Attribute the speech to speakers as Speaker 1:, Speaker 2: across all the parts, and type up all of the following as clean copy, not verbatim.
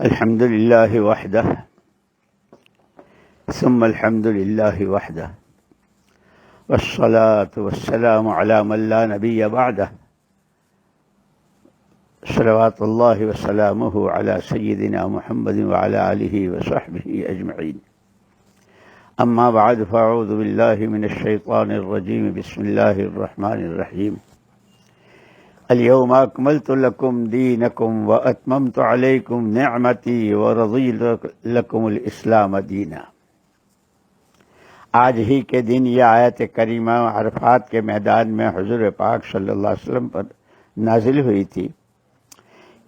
Speaker 1: الحمد لله وحده ثم الحمد لله وحده والصلاة والسلام على من لا نبي بعده صلوات الله وسلامه على سيدنا محمد وعلى آله وصحبه أجمعين. أما بعد فأعوذ بالله من الشيطان الرجيم. بسم الله الرحمن الرحيم. اليوم أكملت لكم دينكم وأتممت عليكم نعمتي ورضيت لكم الإسلام دينا. آج ہی کے دن یہ آیت کریمہ عرفات کے میدان میں حضور پاک صلی اللہ علیہ وسلم پر نازل ہوئی تھی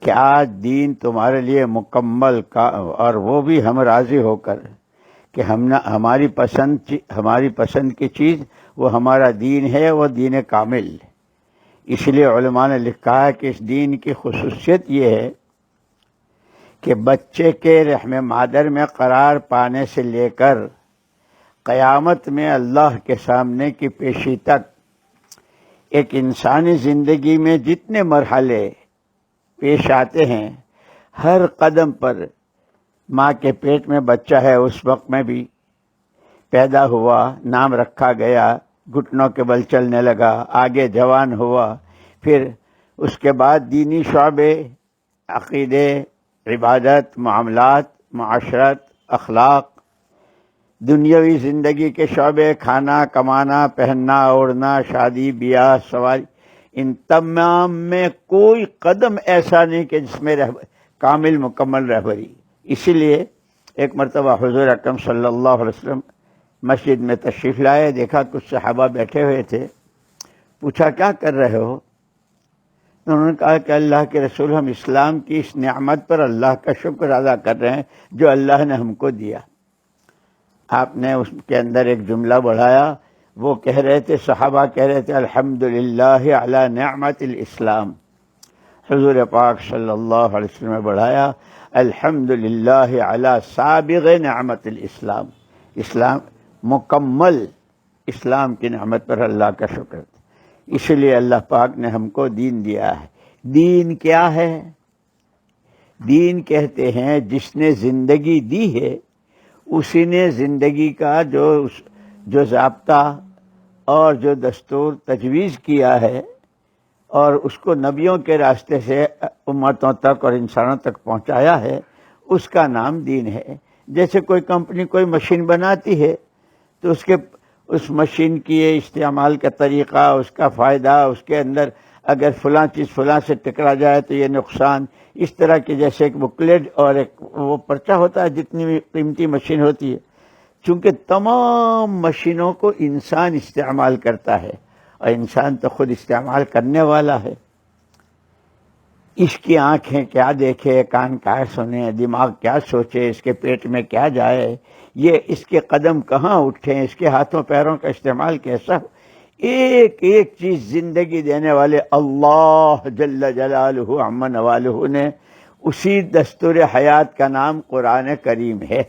Speaker 1: کہ آج دین تمہارے لیے مکمل کا، اور وہ بھی ہم راضی ہو کر کہ ہماری پسند کی چیز وہ ہمارا دین ہے، وہ دین کامل. اس لیے علماء نے لکھا ہے کہ اس دین کی خصوصیت یہ ہے کہ بچے کے رحم مادر میں قرار پانے سے لے کر قیامت میں اللہ کے سامنے کی پیشی تک ایک انسانی زندگی میں جتنے مرحلے پیش آتے ہیں، ہر قدم پر ماں کے پیٹ میں بچہ ہے، اس وقت میں بھی پیدا ہوا، نام رکھا گیا، گھٹنوں کے بل چلنے لگا، آگے جوان ہوا، پھر اس کے بعد دینی شعبے، عقیدے، عبادت، معاملات، معاشرت، اخلاق، دنیاوی زندگی کے شعبے، کھانا کمانا، پہننا اوڑھنا، شادی بیاہ، سواری، ان تمام میں کوئی قدم ایسا نہیں کہ جس میں کامل مکمل رہبری. اسی لیے ایک مرتبہ حضور اکرم صلی اللہ علیہ وسلم مسجد میں تشریف لائے، دیکھا کچھ صحابہ بیٹھے ہوئے تھے، پوچھا کیا کر رہے ہو؟ انہوں نے کہا کہ اللہ کے رسول، ہم اسلام کی اس نعمت پر اللہ کا شکر ادا کر رہے ہیں جو اللہ نے ہم کو دیا. آپ نے اس کے اندر ایک جملہ بڑھایا، وہ کہہ رہے تھے، صحابہ کہہ رہے تھے، الحمدللہ علی نعمت الاسلام. حضور پاک صلی اللہ علیہ وسلم نے بڑھایا، الحمدللہ علی سابغ نعمت الاسلام. اسلام مکمل اسلام کی نعمت پر اللہ کا شکر. اسی لیے اللہ پاک نے ہم کو دین دیا ہے. دین کیا ہے؟ دین کہتے ہیں جس نے زندگی دی ہے اسی نے زندگی کا جو ضابطہ اور جو دستور تجویز کیا ہے اور اس کو نبیوں کے راستے سے امتوں تک اور انسانوں تک پہنچایا ہے، اس کا نام دین ہے. جیسے کوئی کمپنی کوئی مشین بناتی ہے تو اس مشین کی استعمال کا طریقہ، اس کا فائدہ، اس کے اندر اگر فلاں چیز فلاں سے ٹکرا جائے تو یہ نقصان، اس طرح کے جیسے ایک بکلیٹ اور ایک وہ پرچہ ہوتا ہے جتنی بھی قیمتی مشین ہوتی ہے. چونکہ تمام مشینوں کو انسان استعمال کرتا ہے اور انسان تو خود استعمال کرنے والا ہے. اس کی آنکھیں کیا دیکھے، کان کیا سنے، دماغ کیا سوچے، اس کے پیٹ میں کیا جائے، یہ اس کے قدم کہاں اٹھیں، اس کے ہاتھوں پیروں کا استعمال کیسا ہو، ایک ایک چیز زندگی دینے والے اللہ جل جلالہ عم نوالہ نے اسی دستور حیات کا نام قرآن کریم ہے.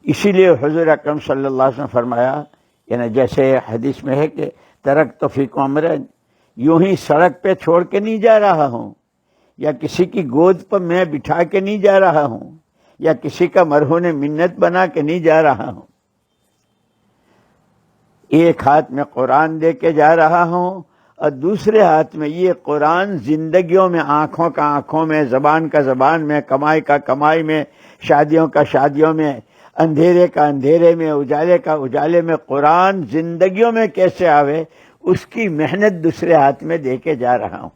Speaker 1: اسی لیے حضور اکرم صلی اللہ علیہ وسلم فرمایا، یعنی جیسے حدیث میں ہے کہ ترکت فیکم امرین، یوں ہی سڑک پہ چھوڑ کے نہیں جا رہا ہوں، یا کسی کی گود پر میں بٹھا کے نہیں جا رہا ہوں، یا کسی کا مرہون منت بنا کے نہیں جا رہا ہوں. ایک ہاتھ میں قرآن دے کے جا رہا ہوں اور دوسرے ہاتھ میں یہ قرآن زندگیوں میں، آنکھوں کا آنکھوں میں، زبان کا زبان میں، کمائی کا کمائی میں، شادیوں کا شادیوں میں، اندھیرے کا اندھیرے میں، اجالے کا اجالے میں، قرآن زندگیوں میں کیسے آوے اس کی محنت دوسرے ہاتھ میں دے کے جا رہا ہوں.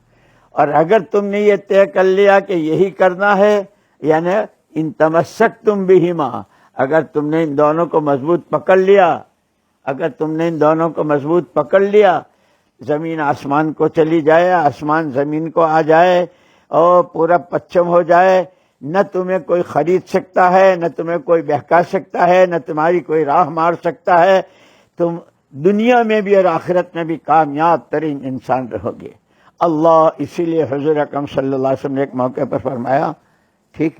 Speaker 1: اور اگر تم نے یہ طے کر لیا کہ یہی کرنا ہے، یعنی ان تمسکتم بہما، اگر تم نے ان دونوں کو مضبوط پکڑ لیا، اگر تم نے ان دونوں کو مضبوط پکڑ لیا، زمین آسمان کو چلی جائے، آسمان زمین کو آ جائے اور پورا پچھم ہو جائے، نہ تمہیں کوئی خرید سکتا ہے، نہ تمہیں کوئی بہکا سکتا ہے، نہ تمہاری کوئی راہ مار سکتا ہے، تم دنیا میں بھی اور آخرت میں بھی کامیاب ترین انسان رہو گے. اللہ اسی لیے حضور اکرم صلی اللہ علیہ وسلم نے ایک موقع پر فرمایا، ٹھیک،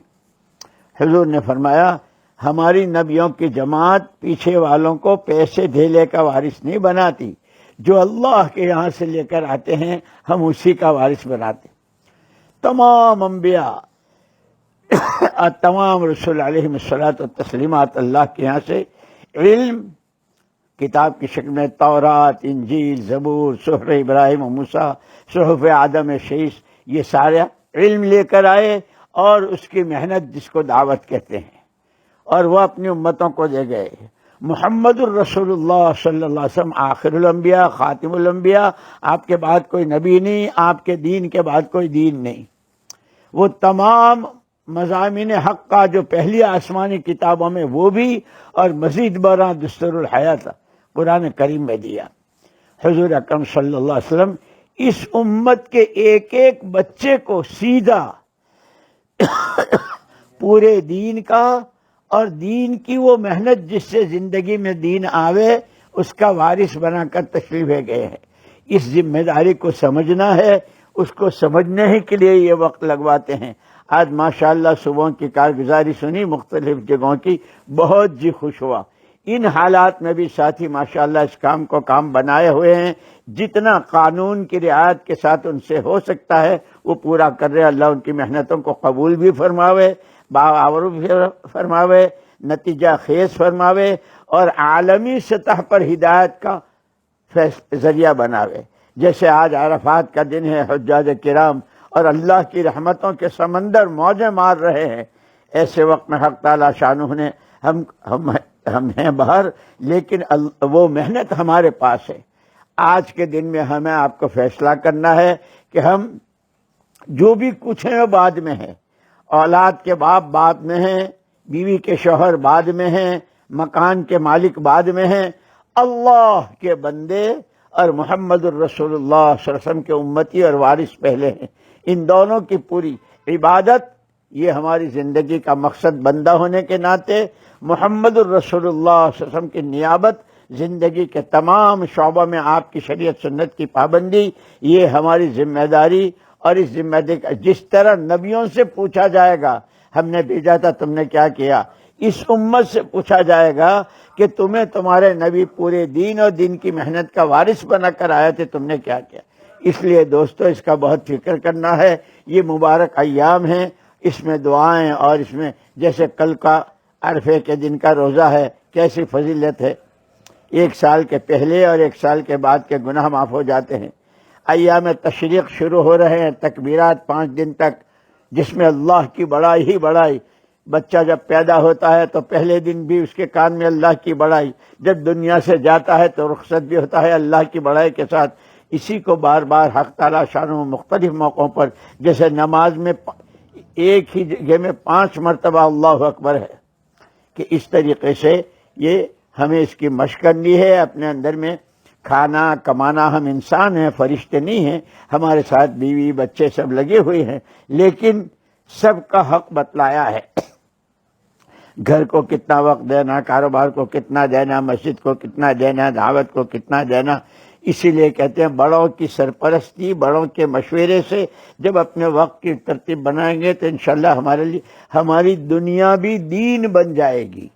Speaker 1: حضور نے فرمایا ہماری نبیوں کی جماعت پیچھے والوں کو پیسے دھیلے کا وارث نہیں بناتی، جو اللہ کے یہاں سے لے کر آتے ہیں ہم اسی کا وارث بناتے. تمام انبیاء تمام رسول علیہ الصلوۃ والتسلیمات اللہ کے یہاں سے علم کتاب کی شکل میں تورات، انجیل، زبور، صحف ابراہیم و موسیٰ، صحف آدم شیش، یہ سارا علم لے کر آئے، اور اس کی محنت جس کو دعوت کہتے ہیں، اور وہ اپنی امتوں کو دے گئے۔ محمد الرسول اللہ صلی اللہ علیہ وسلم آخر الانبیاء، خاتم الانبیاء، آپ کے بعد کوئی نبی نہیں، آپ کے دین کے بعد کوئی دین نہیں۔ وہ تمام مضامین حق کا جو پہلی آسمانی کتابوں میں وہ بھی، اور مزید برآں دستور الحیات قرآن کریم میں دیا۔ حضور اکرم صلی اللہ علیہ وسلم اس امت کے ایک ایک بچے کو سیدھا پورے دین کا اور دین کی وہ محنت جس سے زندگی میں دین آوے اس کا وارث بنا کر تشریف لے گئے ہیں۔ اس ذمہ داری کو سمجھنا ہے، اس کو سمجھنے ہی کے لیے یہ وقت لگواتے ہیں۔ آج ماشاءاللہ صبح کی کارگزاری سنی مختلف جگہوں کی، بہت جی خوش ہوا۔ ان حالات میں بھی ساتھی ماشاءاللہ اس کام کو کام بنائے ہوئے ہیں، جتنا قانون کی رعایت کے ساتھ ان سے ہو سکتا ہے وہ پورا کر رہے۔ اللہ ان کی محنتوں کو قبول بھی فرماوے، باور بھی فرماوے، نتیجہ خیز فرماوے، اور عالمی سطح پر ہدایت کا ذریعہ بناوے۔ جیسے آج عرفات کا دن ہے، حجاج کرام اور اللہ کی رحمتوں کے سمندر موجیں مار رہے ہیں، ایسے وقت میں حق تعالی شانہ نے ہم ہیں باہر، لیکن وہ محنت ہمارے پاس ہے۔ آج کے دن میں ہمیں آپ کو فیصلہ کرنا ہے کہ ہم جو بھی کچھ ہیں وہ بعد میں ہے، اولاد کے باپ بعد میں ہیں، بیوی کے شوہر بعد میں ہیں، مکان کے مالک بعد میں ہیں، اللہ کے بندے اور محمد الرسول اللہ صلی اللہ علیہ وسلم کے امتی اور وارث پہلے ہیں۔ ان دونوں کی پوری عبادت، یہ ہماری زندگی کا مقصد بندہ ہونے کے ناطے، محمد الرسول اللہ صلی اللہ علیہ وسلم کی نیابت، زندگی کے تمام شعبوں میں آپ کی شریعت سنت کی پابندی، یہ ہماری ذمہ داری۔ اور اس ذمہ داری کا جس طرح نبیوں سے پوچھا جائے گا ہم نے بھیجا تھا تم نے کیا کیا، اس امت سے پوچھا جائے گا کہ تمہیں تمہارے نبی پورے دین اور دین کی محنت کا وارث بنا کر آئے تھے، تم نے کیا کیا۔ اس لیے دوستو اس کا بہت فکر کرنا ہے۔ یہ مبارک ایام ہیں، اس میں دعائیں، اور اس میں جیسے کل کا عرفے کے دن کا روزہ ہے، کیسی فضیلت ہے۔ ایک سال کے پہلے اور ایک سال کے بعد کے گناہ معاف ہو جاتے ہیں۔ ایام تشریق شروع ہو رہے ہیں، تکبیرات 5 دن تک، جس میں اللہ کی بڑائی ہی بڑائی۔ بچہ جب پیدا ہوتا ہے تو پہلے دن بھی اس کے کان میں اللہ کی بڑائی، جب دنیا سے جاتا ہے تو رخصت بھی ہوتا ہے اللہ کی بڑائی کے ساتھ۔ اسی کو بار بار حق تعالی شانہ مختلف موقعوں پر، جیسے نماز میں ایک ہی جگہ میں 5 مرتبہ اللہ اکبر ہے، کہ اس طریقے سے یہ ہمیں اس کی مشق کرنی ہے اپنے اندر میں۔ کھانا کمانا، ہم انسان ہیں، فرشتے نہیں ہیں، ہمارے ساتھ بیوی بچے سب لگے ہوئے ہیں، لیکن سب کا حق بتلایا ہے۔ گھر کو کتنا وقت دینا، کاروبار کو کتنا دینا، مسجد کو کتنا دینا، دعوت کو کتنا دینا۔ اسی لیے کہتے ہیں بڑوں کی سرپرستی، بڑوں کے مشورے سے جب اپنے وقت کی ترتیب بنائیں گے تو انشاءاللہ ہمارے لیے ہماری دنیا بھی دین بن جائے گی۔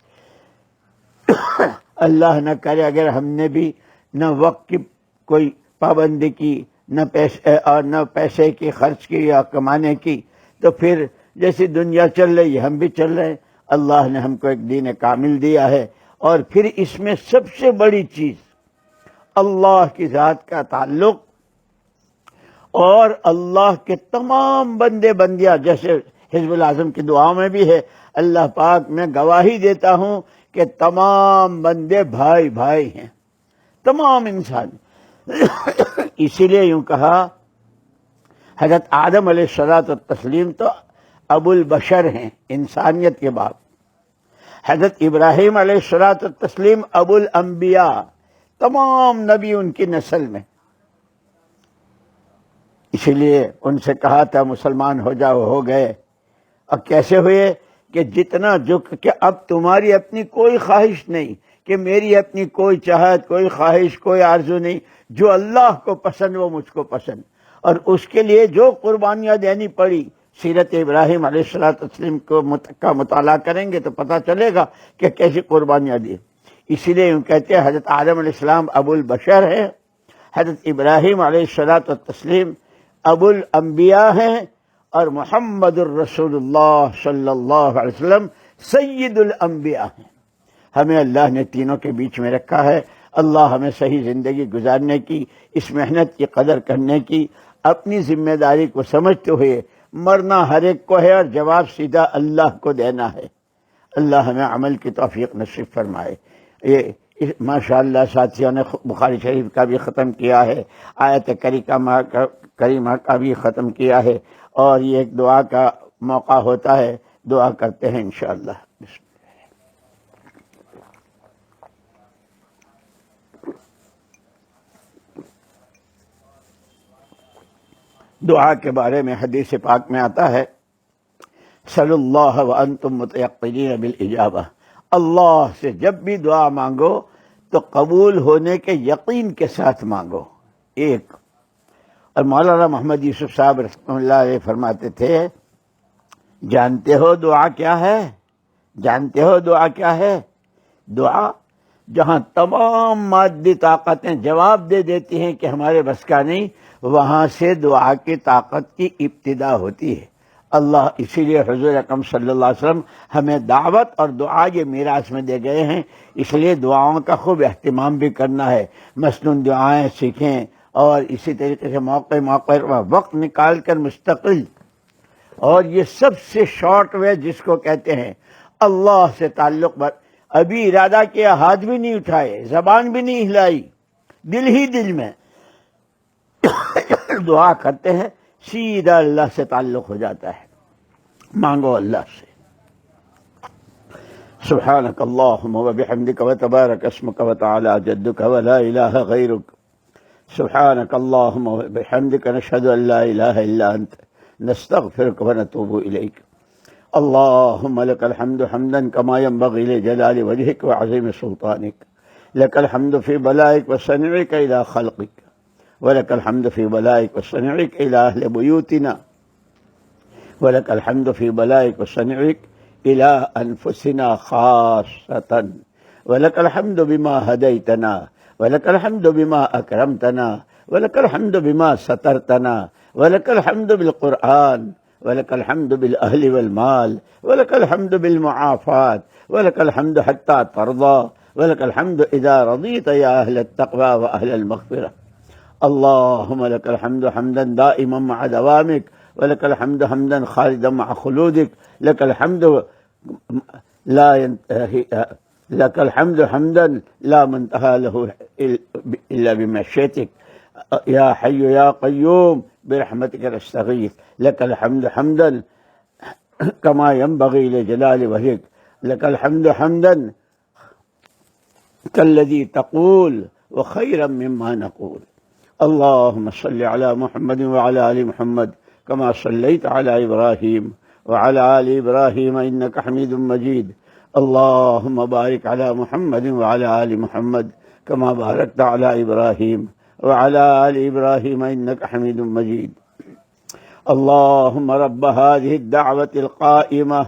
Speaker 1: اللہ نہ کرے اگر ہم نے بھی نہ وقت کی کوئی پابندی کی، نہ پیسے کی خرچ کی یا کمانے کی، تو پھر جیسی دنیا چل رہی ہے ہم بھی چل رہے ہیں۔ اللہ نے ہم کو ایک دین کامل دیا ہے، اور پھر اس میں سب سے بڑی چیز اللہ کی ذات کا تعلق، اور اللہ کے تمام بندے بندیاں، جیسے حزب الاعظم کی دعاؤں میں بھی ہے، اللہ پاک میں گواہی دیتا ہوں کہ تمام بندے بھائی بھائی ہیں، تمام انسان۔ اسی لیے یوں کہا، حضرت آدم علیہ الصلوۃ والتسلیم تو ابو البشر ہیں، انسانیت کے باپ۔ حضرت ابراہیم علیہ الصلوۃ والتسلیم ابو الانبیاء، تمام نبی ان کی نسل میں۔ اسی لیے ان سے کہا تھا مسلمان ہو جاؤ، ہو گئے۔ اور کیسے ہوئے کہ جتنا کہ اب تمہاری اپنی کوئی خواہش نہیں، کہ میری اپنی کوئی چاہت، کوئی خواہش، کوئی آرزو نہیں، جو اللہ کو پسند وہ مجھ کو پسند۔ اور اس کے لیے جو قربانیاں دینی پڑی، سیرت ابراہیم علیہ السلام کا مطالعہ کریں گے تو پتہ چلے گا کہ کیسی قربانیاں دی۔ اسی لیے یوں کہتے ہیں حضرت آدم علیہ السلام ابو البشر ہے، حضرت ابراہیم علیہ السلام ابو الانبیاء ہیں، اور محمد الرسول اللہ صلی اللہ علیہ وسلم سید الانبیاء ہیں۔ ہمیں اللہ نے تینوں کے بیچ میں رکھا ہے۔ اللہ ہمیں صحیح زندگی گزارنے کی، اس محنت کی قدر کرنے کی، اپنی ذمہ داری کو سمجھتے ہوئے مرنا ہر ایک کو ہے اور جواب سیدھا اللہ کو دینا ہے۔ اللہ ہمیں عمل کی توفیق نصیب فرمائے۔ یہ ماشاءاللہ ساتھیوں نے بخاری شریف کا بھی ختم کیا ہے، آیت کریمہ کا بھی ختم کیا ہے، اور یہ ایک دعا کا موقع ہوتا ہے، دعا کرتے ہیں انشاءاللہ۔ بسم دعا کے بارے میں حدیث پاک میں آتا ہے، صلی اللہ وانتم متیقنین بالاجابہ، اللہ سے جب بھی دعا مانگو تو قبول ہونے کے یقین کے ساتھ مانگو۔ ایک اور مولانا محمد یوسف صاحب رحمۃ اللہ علیہ فرماتے تھے، جانتے ہو دعا کیا ہے؟ جانتے ہو دعا کیا ہے؟ دعا جہاں تمام مادی طاقتیں جواب دے دیتی ہیں کہ ہمارے بس کا نہیں، وہاں سے دعا کی طاقت کی ابتدا ہوتی ہے۔ اللہ اسی لیے حضور اکرم صلی اللہ علیہ وسلم ہمیں دعوت اور دعا یہ میراث میں دے گئے ہیں، اس لیے دعاؤں کا خوب اہتمام بھی کرنا ہے، مسنون دعائیں سیکھیں، اور اسی طریقے سے موقع پر وقت نکال کر مستقل، اور یہ سب سے شارٹ وے جس کو کہتے ہیں اللہ سے تعلق پر، ابھی ارادہ کیا، ہاتھ بھی نہیں اٹھائے، زبان بھی نہیں ہلائی، دل ہی دل میں دعا کرتے ہیں، سیدھا اللہ سے تعلق ہو جاتا ہے۔ مانگو اللہ سے۔ سبحانک اللہم وبحمدک وتبارک اسمک وتعالی جدک ولا الہ غیرک، سبحانک اللہم وبحمدک نشہد ان لا الہ الا انت نستغفرک ونتوب الیک۔ اللہم لک الحمد حمدا کما ينبغی لجلال وجہک وعظیم سلطانک، لک الحمد فی بلائک وصنعک الی خلقک، ولك الحمد في بلائك وصنعك إلى أهل بيوتنا، ولك الحمد في بلائك وصنعك إلى أنفسنا خاصة، ولك الحمد بما هديتنا، ولك الحمد بما أكرمتنا، ولك الحمد بما سترتنا، ولك الحمد بالقرآن، ولك الحمد بالأهل والمال، ولك الحمد بالمعافاة، ولك الحمد حتى ترضى، ولك الحمد إذا رضيت يا أهل التقوى وأهل المغفرة۔ اللهم لك الحمد حمدا دائما مع دوامك، ولك الحمد حمدا خالدا مع خلودك، لك الحمد لا ينتهي، لك الحمد حمدا لا منتهى له إلا بمشيئتك، يا حي يا قيوم برحمتك نستغيث، لك الحمد حمدا كما ينبغي لجلال وجهك، لك الحمد حمدا كالذي تقول وخيرا مما نقول۔ اللهم صل على محمد وعلى آل محمد كما صليت على إبراهيم وعلى آل إبراهيم إنك حميد مجيد، اللهم بارك على محمد وعلى آل محمد كما باركت على إبراهيم وعلى آل إبراهيم إنك حميد مجيد۔ اللهم رب هذه الدعوة القائمة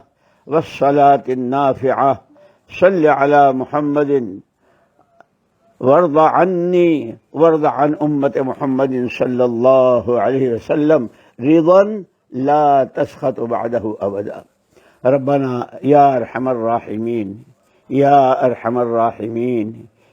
Speaker 1: والصلاة النافعة صل على محمد وارض عني وارض عن أمة محمد صلى الله عليه وسلم رضا لا تسخط بعده أبدا۔ ربنا يا أرحم الراحمين، يا أرحم الراحمين،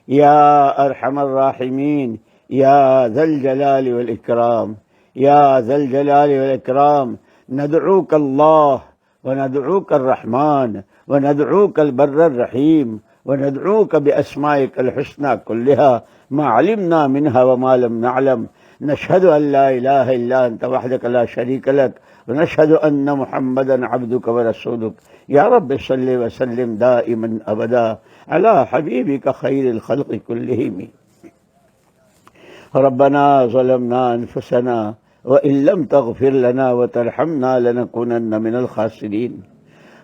Speaker 1: يا أرحم الراحمين، يا ذا الجلال والإكرام، يا ذا الجلال والإكرام، ندعوك الله وندعوك الرحمن وندعوك البر الرحيم وندعوك بأسمائك الحسنى كلها ما علمنا منها وما لم نعلم، نشهد أن لا إله إلا أنت وحدك لا شريك لك، ونشهد أن محمدا عبدك ورسولك۔ يا رب صل وسلم دائما أبدا على حبيبك خير الخلق كلهم۔ ربنا ظلمنا أنفسنا وإن لم تغفر لنا وترحمنا لنكونن من الخاسرين،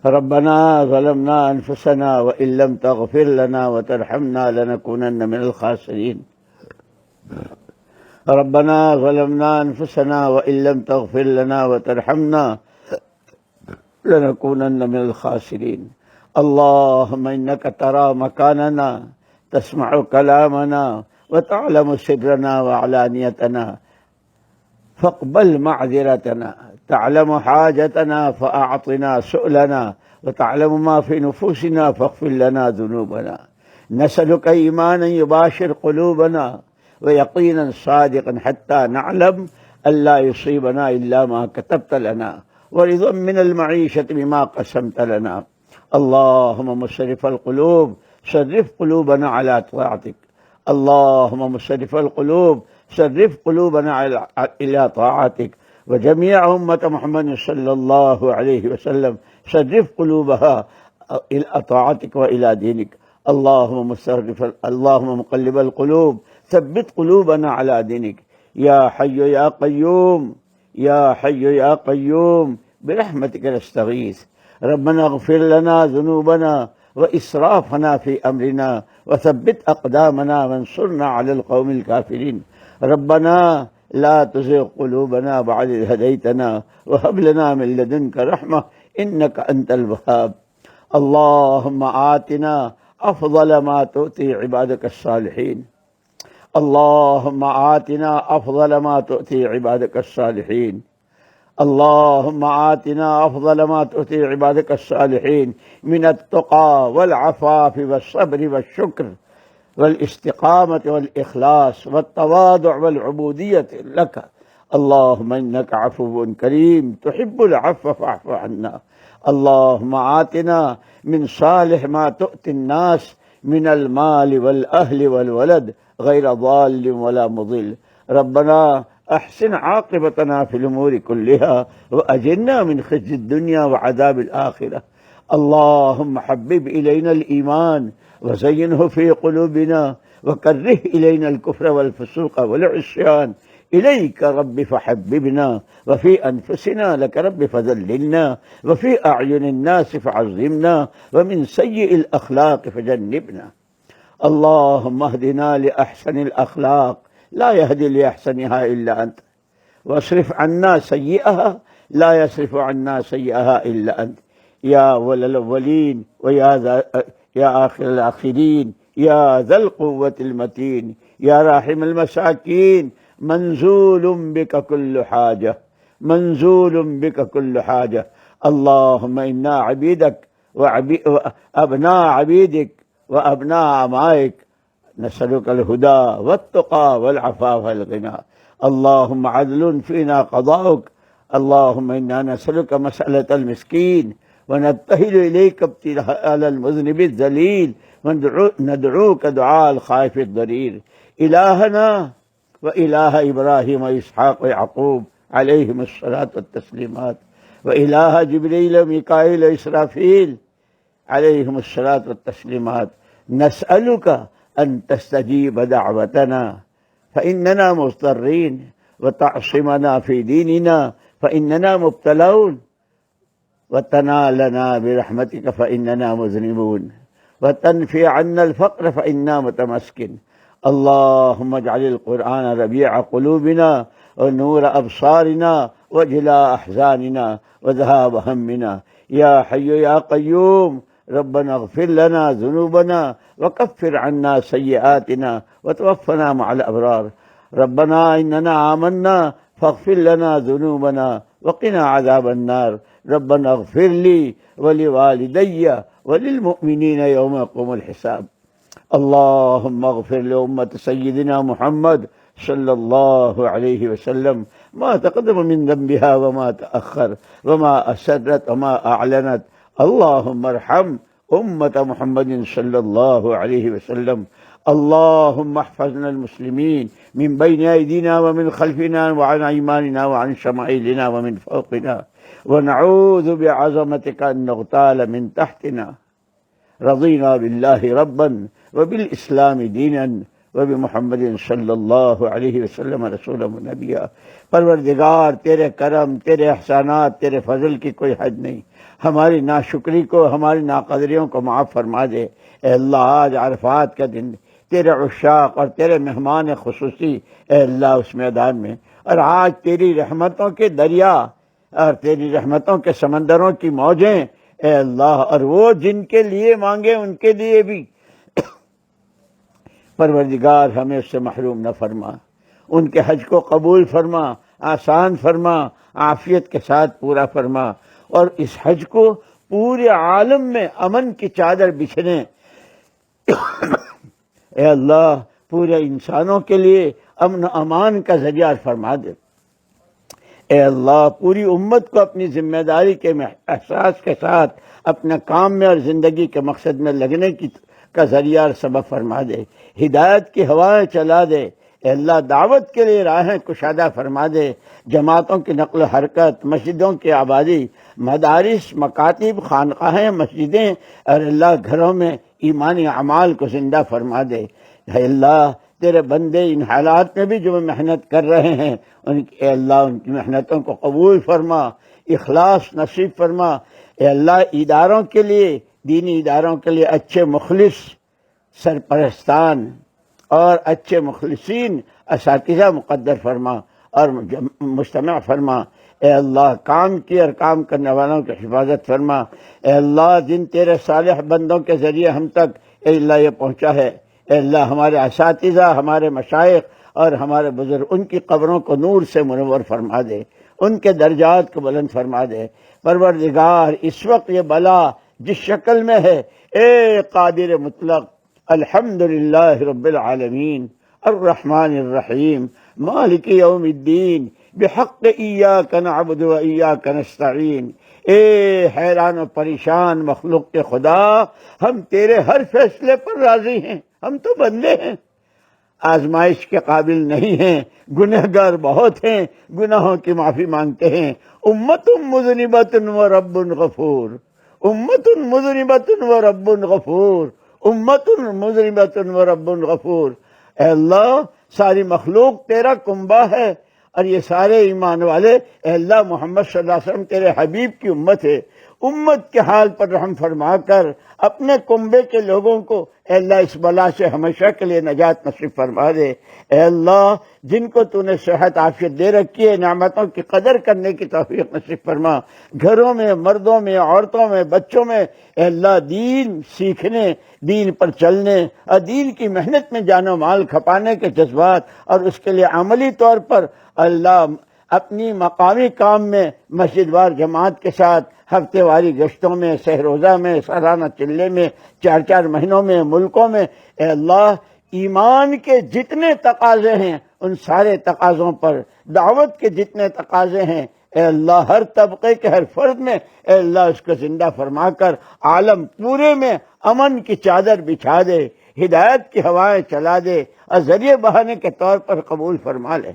Speaker 1: ربنا ظلمنا أنفسنا وإن لم تغفر لنا وترحمنا لنكونن من الخاسرين، ربنا ظلمنا أنفسنا وإن لم تغفر لنا وترحمنا لنكونن من الخاسرين۔ اللهم إنك ترى مكاننا، تسمع كلامنا، وتعلم سرنا وعلانيتنا، فاقبل معذرتنا، تعلم حاجتنا فأعطنا سؤلنا، وتعلم ما في نفوسنا فاغفر لنا ذنوبنا. نسألك إيمانا يباشر قلوبنا، ويقينا صادقا حتى نعلم أن لا يصيبنا إلا ما كتبت لنا، ورضا من المعيشة بما قسمت لنا. اللهم مصرف القلوب صرف قلوبنا على طاعتك. اللهم مصرف القلوب صرف قلوبنا إلى طاعتك. وجميع أمة محمد صلى الله عليه وسلم صرف قلوبها إلى طاعتك وإلى دينك. اللهم مقلب القلوب ثبت قلوبنا على دينك. يا حي يا قيوم، يا حي يا قيوم، برحمتك نستغيث. ربنا اغفر لنا ذنوبنا وإسرافنا في أمرنا، وثبت أقدامنا وانصرنا على القوم الكافرين. ربنا لا تزغ قلوبنا بعد إذ هديتنا، وهب لنا من لدنك رحمة إنك أنت الوهاب. اللهم آتنا أفضل ما تؤتي عبادك الصالحين. اللهم آتنا أفضل ما تؤتي عبادك الصالحين. اللهم آتنا أفضل ما تؤتي عبادك الصالحين من التقى والعفاف والصبر والشكر والاستقامة والإخلاص والتواضع والعبودية لك. اللهم إنك عفو كريم تحب العفو فاعف عنا. اللهم آتنا من صالح ما تؤتي الناس من المال والأهل والولد غير ضال ولا مضل. ربنا أحسن عاقبتنا في الأمور كلها، وأجرنا من خزي الدنيا وعذاب الآخرة. اللهم حبب إلينا الإيمان وزينه في قلوبنا، وكره إلينا الكفر والفسوق والعصيان. إليك رب فحببنا، وفي أنفسنا لك رب فذللنا، وفي أعين الناس فعظمنا، ومن سيء الأخلاق فجنبنا. اللهم اهدنا لأحسن الأخلاق، لا يهدي لأحسنها إلا أنت، واصرف عنا سيئها، لا يصرف عنا سيئها إلا أنت. يا أول الأولين يا آخر الآخرين، يا ذا القوة المتين، يا راحم المساكين. منزول بك كل حاجة، منزول بك كل حاجة. اللهم إنا عبيدك وأبناء عبيدك وأبناء أمائك، نسألك الهدى والتقى والعفاف والغنى. اللهم عدل فينا قضاؤك. اللهم إنا نسألك مسألة المسكين، ونبتهل إليك ابتهال المذنب الذليل، وندعوك دعاء الخائف الضرير. إلهنا وإله إبراهيم وإسحاق ويعقوب عليهم الصلاة والتسليمات، وإله جبريل وميكائيل وإسرافيل عليهم الصلاة والتسليمات، نسألك أن تستجيب دعوتنا فإننا مضطرين، وتعصمنا في ديننا فإننا مبتلون، وتنالنا برحمتك فإننا مذنبون، وتنفي عنا الفقر فإنا متمسكن. اللهم اجعل القرآن ربيع قلوبنا ونور أبصارنا وجلاء أحزاننا وذهاب همنا. يا حي يا قيوم، ربنا اغفر لنا ذنوبنا وكفر عنا سيئاتنا وتوفنا مع الأبرار. ربنا إننا آمنا فاغفر لنا ذنوبنا وقنا عذاب النار. ربنا اغفر لي ولوالدي وللمؤمنين يوم يقوم الحساب. اللهم اغفر لأمة سيدنا محمد صلى الله عليه وسلم ما تقدم من ذنبها وما تأخر، وما أسرت وما أعلنت. اللهم ارحم أمة محمد صلى الله عليه وسلم. اللهم احفظنا المسلمين من بين أيدينا ومن خلفنا وعن أيماننا وعن شمائلنا ومن فوقنا، ونعوذ بعظمتك أن نغتال من تحتنا. رضينا بالله ربا وبالإسلام دينا وبمحمد صلی اللہ علیہ وسلم رسولا ونبیا۔ پروردگار تیرے کرم، تیرے احسانات، تیرے فضل کی کوئی حد نہیں۔ ہماری ناشکری کو، ہماری ناقدریوں کو معاف فرما دے۔ اے اللہ، آج عرفات کا دن تیرے عشاق اور تیرے مہمان خصوصی اے اللہ اس میدان میں، اور آج تیری رحمتوں کے دریا اور تیری رحمتوں کے سمندروں کی موجیں اے اللہ، اور وہ جن کے لیے مانگے ان کے لیے بھی پروردگار ہمیں اس سے محروم نہ فرما، ان کے حج کو قبول فرما، آسان فرما، عافیت کے ساتھ پورا فرما، اور اس حج کو پورے عالم میں امن کی چادر بچھنے اے اللہ پورے انسانوں کے لیے امن و امان کا ذریعہ فرما دے۔ اے اللہ پوری امت کو اپنی ذمہ داری کے احساس کے ساتھ اپنے کام میں اور زندگی کے مقصد میں لگنے کا ذریعہ اور سبب فرما دے، ہدایت کی ہوائیں چلا دے۔ اے اللہ دعوت کے لیے راہیں کشادہ فرما دے، جماعتوں کی نقل و حرکت، مسجدوں کی آبادی، مدارس، مکاتب، خانقاہیں، مسجدیں اور اللہ گھروں میں ایمانی اعمال کو زندہ فرما دے۔ اے اللہ تیرے بندے ان حالات میں بھی جو محنت کر رہے ہیں اے اللہ ان کی محنتوں کو قبول فرما، اخلاص نصیب فرما۔ اے اللہ اداروں کے لیے، دینی اداروں کے لیے اچھے مخلص سرپرستان اور اچھے مخلصین اساتذہ مقدر فرما اور مجتمع فرما۔ اے اللہ کام کی اور کام کرنے والوں کی حفاظت فرما۔ اے اللہ جن تیرے صالح بندوں کے ذریعے ہم تک اے اللہ یہ پہنچا ہے، اے اللہ ہمارے اساتذہ، ہمارے مشائخ اور ہمارے بزرگ، ان کی قبروں کو نور سے منور فرما دے، ان کے درجات کو بلند فرما دے۔ پروردگار اس وقت یہ بلا جس شکل میں ہے، اے قادر مطلق، الحمدللہ رب العالمین الرحمن الرحیم مالک یوم الدین بحق ایاک نعبد و ایاک نستعین۔ اے حیران و پریشان مخلوق کے خدا، ہم تیرے ہر فیصلے پر راضی ہیں، ہم تو بندے ہیں، آزمائش کے قابل نہیں ہیں، گنہگار بہت ہیں، گناہوں کی معافی مانگتے ہیں۔ امت مذنبۃ و رب غفور، امت مذنبۃ و رب غفور، امت مذنبۃ و رب غفور۔ اے اللہ ساری مخلوق تیرا کنبہ ہے اور یہ سارے ایمان والے اے اللہ محمد صلی اللہ علیہ وسلم تیرے حبیب کی امت ہے۔ امت کے حال پر رحم فرما کر اپنے کنبے کے لوگوں کو اے اللہ اس بلا سے ہمیشہ کے لیے نجات نصیب فرما دے۔ اے اللہ جن کو تو نے صحت عافیت دے رکھی ہے، نعمتوں کی قدر کرنے کی توفیق نصیب فرما۔ گھروں میں، مردوں میں، عورتوں میں، بچوں میں اے اللہ دین سیکھنے، دین پر چلنے اور دین کی محنت میں جان و مال کھپانے کے جذبات اور اس کے لیے عملی طور پر اللہ اپنی مقامی کام میں مسجد وار جماعت کے ساتھ ہفتے واری گشتوں میں، سہ روزہ میں، سالانہ چلے میں، 4 مہینوں میں، ملکوں میں اے اللہ ایمان کے جتنے تقاضے ہیں ان سارے تقاضوں پر، دعوت کے جتنے تقاضے ہیں اے اللہ ہر طبقے کے ہر فرد میں اے اللہ اس کو زندہ فرما کر عالم پورے میں امن کی چادر بچھا دے، ہدایت کی ہوائیں چلا دے اور ذریعے بہانے کے طور پر قبول فرما لے۔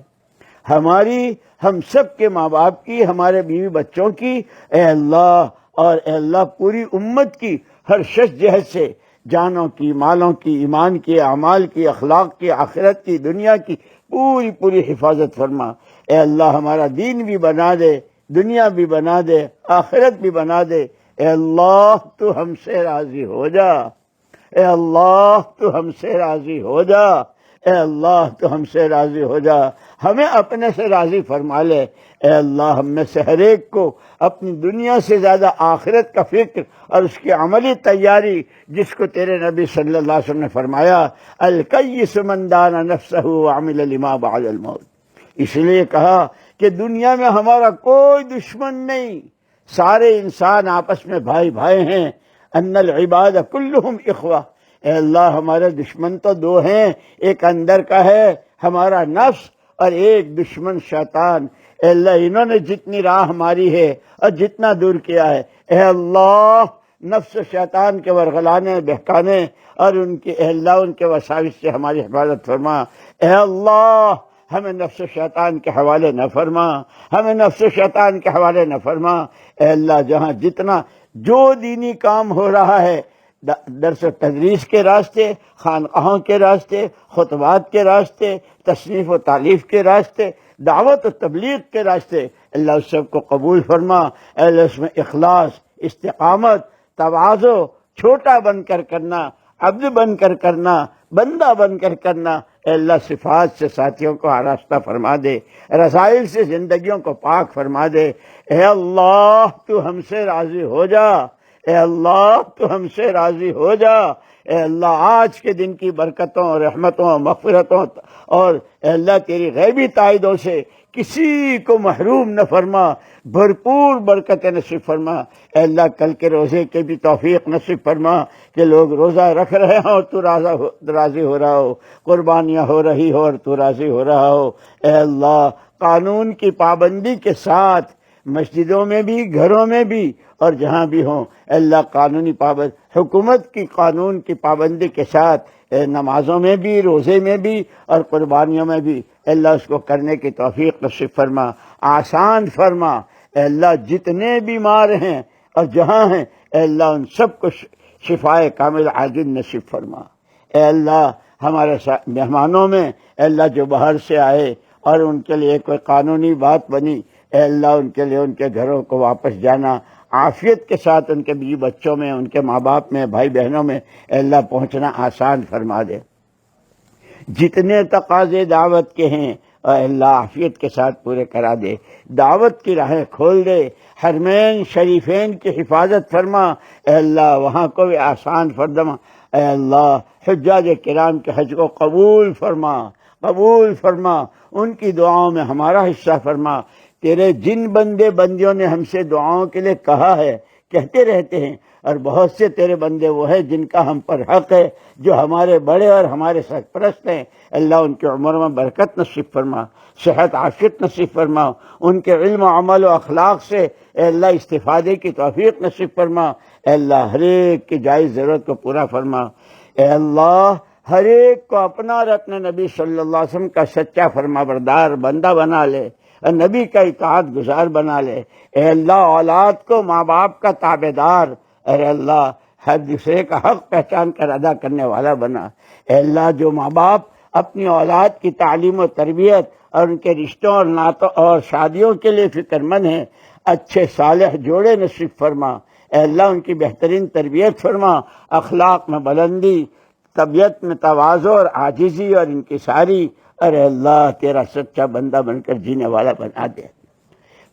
Speaker 1: ہماری، ہم سب کے ماں باپ کی، ہمارے بیوی بچوں کی اے اللہ اور اے اللہ پوری امت کی ہر شش جہت سے جانوں کی، مالوں کی، ایمان کی، اعمال کی، اخلاق کی، آخرت کی، دنیا کی پوری حفاظت فرما۔ اے اللہ ہمارا دین بھی بنا دے، دنیا بھی بنا دے، آخرت بھی بنا دے۔ اے اللہ تو ہم سے راضی ہو جا، اے اللہ تو ہم سے راضی ہو جا، اے اللہ تو ہم سے راضی ہو جا، ہمیں اپنے سے راضی فرما لے۔ اے اللہ ہم میں سے ہر ایک کو اپنی دنیا سے زیادہ آخرت کا فکر اور اس کی عملی تیاری، جس کو تیرے نبی صلی اللہ علیہ وسلم نے فرمایا الکیس من دان نفسہ وعمل لما بعد الموت، اس لیے کہا کہ دنیا میں ہمارا کوئی دشمن نہیں، سارے انسان آپس میں بھائی بھائی ہیں۔ ان العباد کلہم اخوہ، اے اللہ ہمارے دشمن تو 2 ہیں، ایک اندر کا ہے ہمارا نفس اور ایک دشمن شیطان۔ اے اللہ انہوں نے جتنی راہ ماری ہے اور جتنا دور کیا ہے اے اللہ نفس و شیطان کے ورغلانے بہکانے اور ان کے اے اللہ ان کے وساوس سے ہماری حفاظت فرما۔ اے اللہ ہمیں نفس و شیطان کے حوالے نہ فرما، ہمیں نفس و شیطان کے حوالے نہ فرما۔ اے اللہ جہاں جتنا جو دینی کام ہو رہا ہے، درس و تدریس کے راستے، خانقاہوں کے راستے، خطبات کے راستے، تصنیف و تالیف کے راستے، دعوت و تبلیغ کے راستے، اللہ اس سب کو قبول فرما۔ اے اللہ اس میں اخلاص، استقامت، تواضع، چھوٹا بن کر کرنا، عبد بن کر کرنا، بندہ بن کر کرنا، اے اللہ صفات سے ساتھیوں کو آراستہ فرما دے، رسائل سے زندگیوں کو پاک فرما دے۔ اے اللہ تو ہم سے راضی ہو جا، اے اللہ تو ہم سے راضی ہو جا، اے اللہ آج کے دن کی برکتوں، رحمتوں، مغفرتوں اور اے اللہ تیری غیبی تائیدوں سے کسی کو محروم نہ فرما، بھرپور برکت نصیب فرما۔ اے اللہ کل کے روزے کے بھی توفیق نصیب فرما کہ لوگ روزہ رکھ رہے ہوں اور تو راضی ہو رہا ہو، قربانیاں ہو رہی ہو اور تو راضی ہو رہا ہو۔ اے اللہ قانون کی پابندی کے ساتھ مسجدوں میں بھی، گھروں میں بھی اور جہاں بھی ہوں، اے اللہ قانونی پابند حکومت کی قانون کی پابندی کے ساتھ نمازوں میں بھی، روزے میں بھی اور قربانیوں میں بھی اے اللہ اس کو کرنے کی توفیق نصیب فرما، آسان فرما۔ اے اللہ جتنے بیمار ہیں اور جہاں ہیں اے اللہ ان سب کو شفائے کامل عاجل نصیب فرما۔ اے اللہ ہمارے مہمانوں میں اے اللہ جو باہر سے آئے اور ان کے لیے کوئی قانونی بات بنی، اے اللہ ان کے لیے ان کے گھروں کو واپس جانا عافیت کے ساتھ، ان کے بیوی بچوں میں، ان کے ماں باپ میں، بھائی بہنوں میں اے اللہ پہنچنا آسان فرما دے۔ جتنے تقاضے دعوت کے ہیں اے اللہ عافیت کے ساتھ پورے کرا دے، دعوت کی راہیں کھول دے، حرمین شریفین کی حفاظت فرما، اے اللہ وہاں کو بھی آسان فرما، اے اللہ حجاج کرام کے حج کو قبول فرما، قبول فرما، ان کی دعاؤں میں ہمارا حصہ فرما۔ تیرے جن بندے بندیوں نے ہم سے دعاؤں کے لیے کہا ہے، کہتے رہتے ہیں، اور بہت سے تیرے بندے وہ ہیں جن کا ہم پر حق ہے، جو ہمارے بڑے اور ہمارے سرپرست ہیں، اللہ ان کی عمر میں برکت نصیب فرما، صحت عافیت نصیب فرما، ان کے علم و عمل و اخلاق سے اے اللہ استفادے کی توفیق نصیب فرما، اے اللہ ہر ایک کی جائز ضرورت کو پورا فرما، اے اللہ ہر ایک کو اپنا اور اپنے نبی صلی اللہ علیہ وسلم کا سچا فرما بردار بندہ بنا لے اور نبی کا اطاعت گزار بنا لے۔ اے اللہ اولاد کو ماں باپ کا تابع دار، اے اللہ ہر دوسرے کا حق پہچان کر ادا کرنے والا بنا۔ اے اللہ جو ماں باپ اپنی اولاد کی تعلیم و تربیت اور ان کے رشتوں اور نعتوں اور شادیوں کے لیے فکر مند ہیں، اچھے صالح جوڑے نصیب فرما، اے اللہ ان کی بہترین تربیت فرما، اخلاق میں بلندی، طبیعت میں تواضع اور عاجزی اور انکساری، ارے اللہ تیرا سچا بندہ بن کر جینے والا بنا دے۔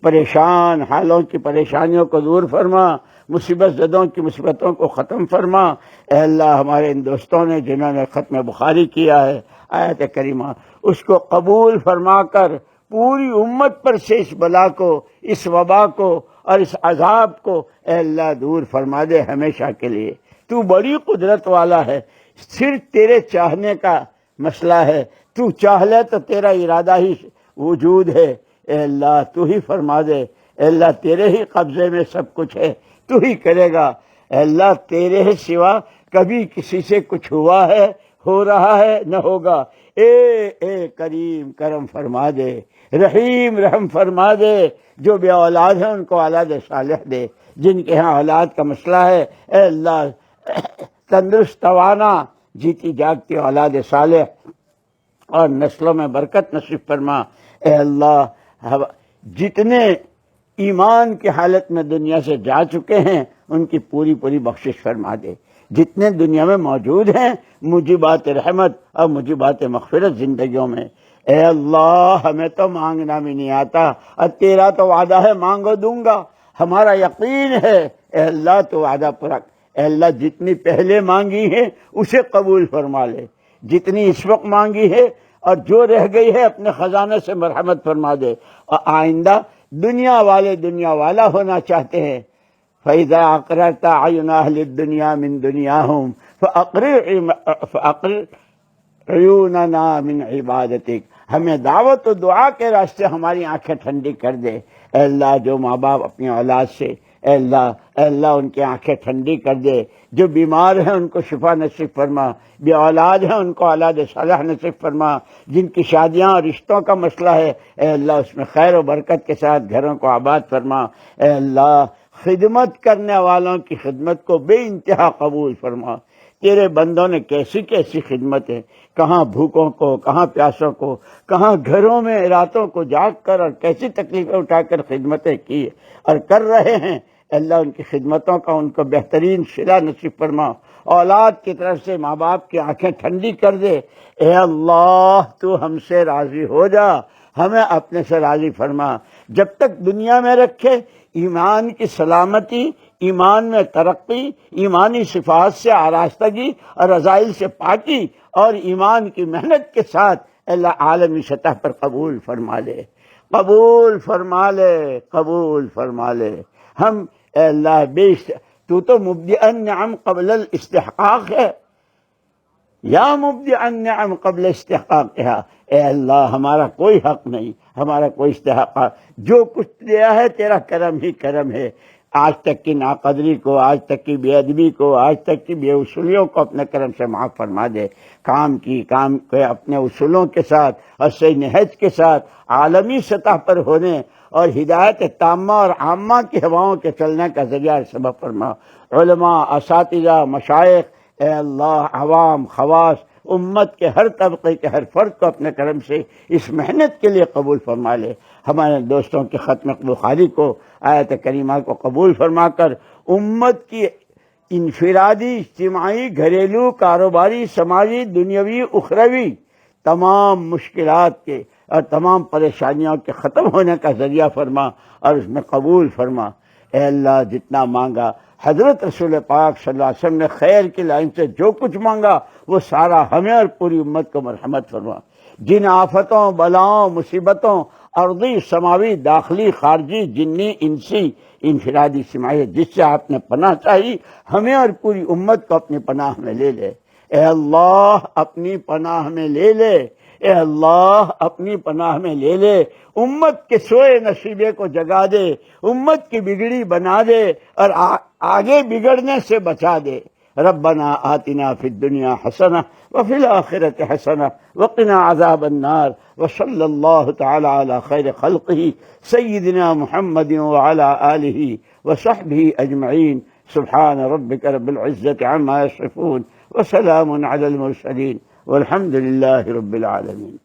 Speaker 1: پریشان حالوں کی پریشانیوں کو دور فرما، مصیبت زدوں کی مصیبتوں کو ختم فرما۔ اے اللہ ہمارے ان دوستوں نے جنہوں نے ختم بخاری کیا ہے آیت کریمہ، اس کو قبول فرما کر پوری امت پر سے اس بلا کو، اس وبا کو اور اس عذاب کو اے اللہ دور فرما دے ہمیشہ کے لیے۔ تو بڑی قدرت والا ہے، صرف تیرے چاہنے کا مسئلہ ہے، تو چاہ لے تو تیرا ارادہ ہی وجود ہے۔ اے اللہ تو ہی فرما دے، اے اللہ تیرے ہی قبضے میں سب کچھ ہے، تو ہی کرے گا۔ اے اللہ تیرے سوا کبھی کسی سے کچھ ہوا ہے، ہو رہا ہے، نہ ہوگا۔ اے کریم کرم فرما دے، رحیم رحم فرما دے، جو بے اولاد ہیں ان کو اولاد صالح دے، جن کے ہاں اولاد کا مسئلہ ہے اے اللہ تندرست توانا جیتی جاگتی اولاد صالح اور نسلوں میں برکت نصیب فرما۔ اے اللہ جتنے ایمان کی حالت میں دنیا سے جا چکے ہیں ان کی پوری پوری بخشش فرما دے، جتنے دنیا میں موجود ہیں موجبات رحمت اور موجبات مغفرت زندگیوں میں۔ اے اللہ ہمیں تو مانگنا بھی نہیں آتا اور تیرا تو وعدہ ہے مانگو دوں گا، ہمارا یقین ہے اے اللہ تو وعدہ پورا۔ اے اللہ جتنی پہلے مانگی ہے اسے قبول فرما لے، جتنی اس وقت مانگی ہے اور جو رہ گئی ہے اپنے خزانے سے مرحمت فرما دے، اور آئندہ دنیا والے دنیا والا ہونا چاہتے ہیں۔ فَإِذَا أَقْرَرْتَ عَيُنَ أَهْلِ الدُّنْيَا مِنْ دُنْيَاهُمْ فَأَقْرِرْ عُيُونَنَا مِنْ عِبَادَتِكَ، ہمیں دعوت و دعا کے راستے ہماری آنکھیں ٹھنڈی کر دے۔ اے اللہ جو ماں باپ اپنی اولاد سے اے اللہ ان کی آنکھیں ٹھنڈی کر دے، جو بیمار ہیں ان کو شفا نصیب فرما، بے اولاد ہیں ان کو اولاد صالح نصیب فرما، جن کی شادیاں اور رشتوں کا مسئلہ ہے اے اللہ اس میں خیر و برکت کے ساتھ گھروں کو آباد فرما۔ اے اللہ خدمت کرنے والوں کی خدمت کو بے انتہا قبول فرما۔ تیرے بندوں نے کیسی کیسی خدمت ہے، کہاں بھوکوں کو، کہاں پیاسوں کو، کہاں گھروں میں راتوں کو جاگ کر اور کیسی تکلیفیں اٹھا کر خدمتیں کی اور کر رہے ہیں۔ اللہ ان کی خدمتوں کا ان کو بہترین صلہ نصیب فرما، اولاد کی طرف سے ماں باپ کی آنکھیں ٹھنڈی کر دے۔ اے اللہ تو ہم سے راضی ہو جا، ہمیں اپنے سے راضی فرما، جب تک دنیا میں رکھے ایمان کی سلامتی، ایمان میں ترقی، ایمانی صفات سے آراستگی اور رذائل سے پاکی اور ایمان کی محنت کے ساتھ اللہ عالمی سطح پر قبول فرما لے، قبول فرما لے، قبول فرما لے۔ ہم اے اللہ تو تو مبدع النعم قبل الاستحقاق ہے، یا مبدع النعم قبل استحقاقها، اے اللہ ہمارا کوئی حق نہیں، ہمارا کوئی استحقاق، جو کچھ دیا ہے تیرا کرم ہی کرم ہے۔ آج تک کی ناقدری کو، آج تک کی بے ادبی کو، آج تک کی بے اصولیوں کو اپنے کرم سے معاف فرما دے۔ کام کے اپنے اصولوں کے ساتھ اور صحیح نہج کے ساتھ عالمی سطح پر ہونے اور ہدایت تامہ اور عامہ کی ہواؤں کے چلنے کا ذریعہ سبب فرما۔ علماء، اساتذہ، مشائخ، اے اللہ عوام، خواص، امت کے ہر طبقے کے ہر فرد کو اپنے کرم سے اس محنت کے لیے قبول فرما لے۔ ہمارے دوستوں کے ختم بخاری کو، آیت کریمہ کو قبول فرما کر امت کی انفرادی، اجتماعی، گھریلو، کاروباری، سماجی، دنیاوی، اخروی تمام مشکلات کے اور تمام پریشانیوں کے ختم ہونے کا ذریعہ فرما اور اس میں قبول فرما۔ اے اللہ جتنا مانگا، حضرت رسول پاک صلی اللہ علیہ وسلم نے خیر کی لائن سے جو کچھ مانگا وہ سارا ہمیں اور پوری امت کو مرحمت فرما۔ جن آفتوں، بلاؤں، مصیبتوں، ارضی، سماوی، داخلی، خارجی، جنی، انسی، انفرادی، سماعی، جس سے آپ نے پناہ چاہی، ہمیں اور پوری امت کو اپنی پناہ میں لے لے۔ اے اللہ اپنی پناہ میں لے لے، اے اللہ اپنی پناہ میں لے لے۔ امت کے سوئے نصیبے کو جگا دے، امت کی بگڑی بنا دے اور آگے بگڑنے سے بچا دے۔ ربنا آتنا فی الدنیا حسنہ وفی الآخرۃ حسنہ وقنا عذاب النار، وصلی اللہ تعالی علی خیر خلقہ سیدنا محمد وعلی آلہ وصحبہ اجمعین۔ سبحان ربک رب العزۃ عما یصفون وسلام علی المرسلین والحمد للہ رب العالمین۔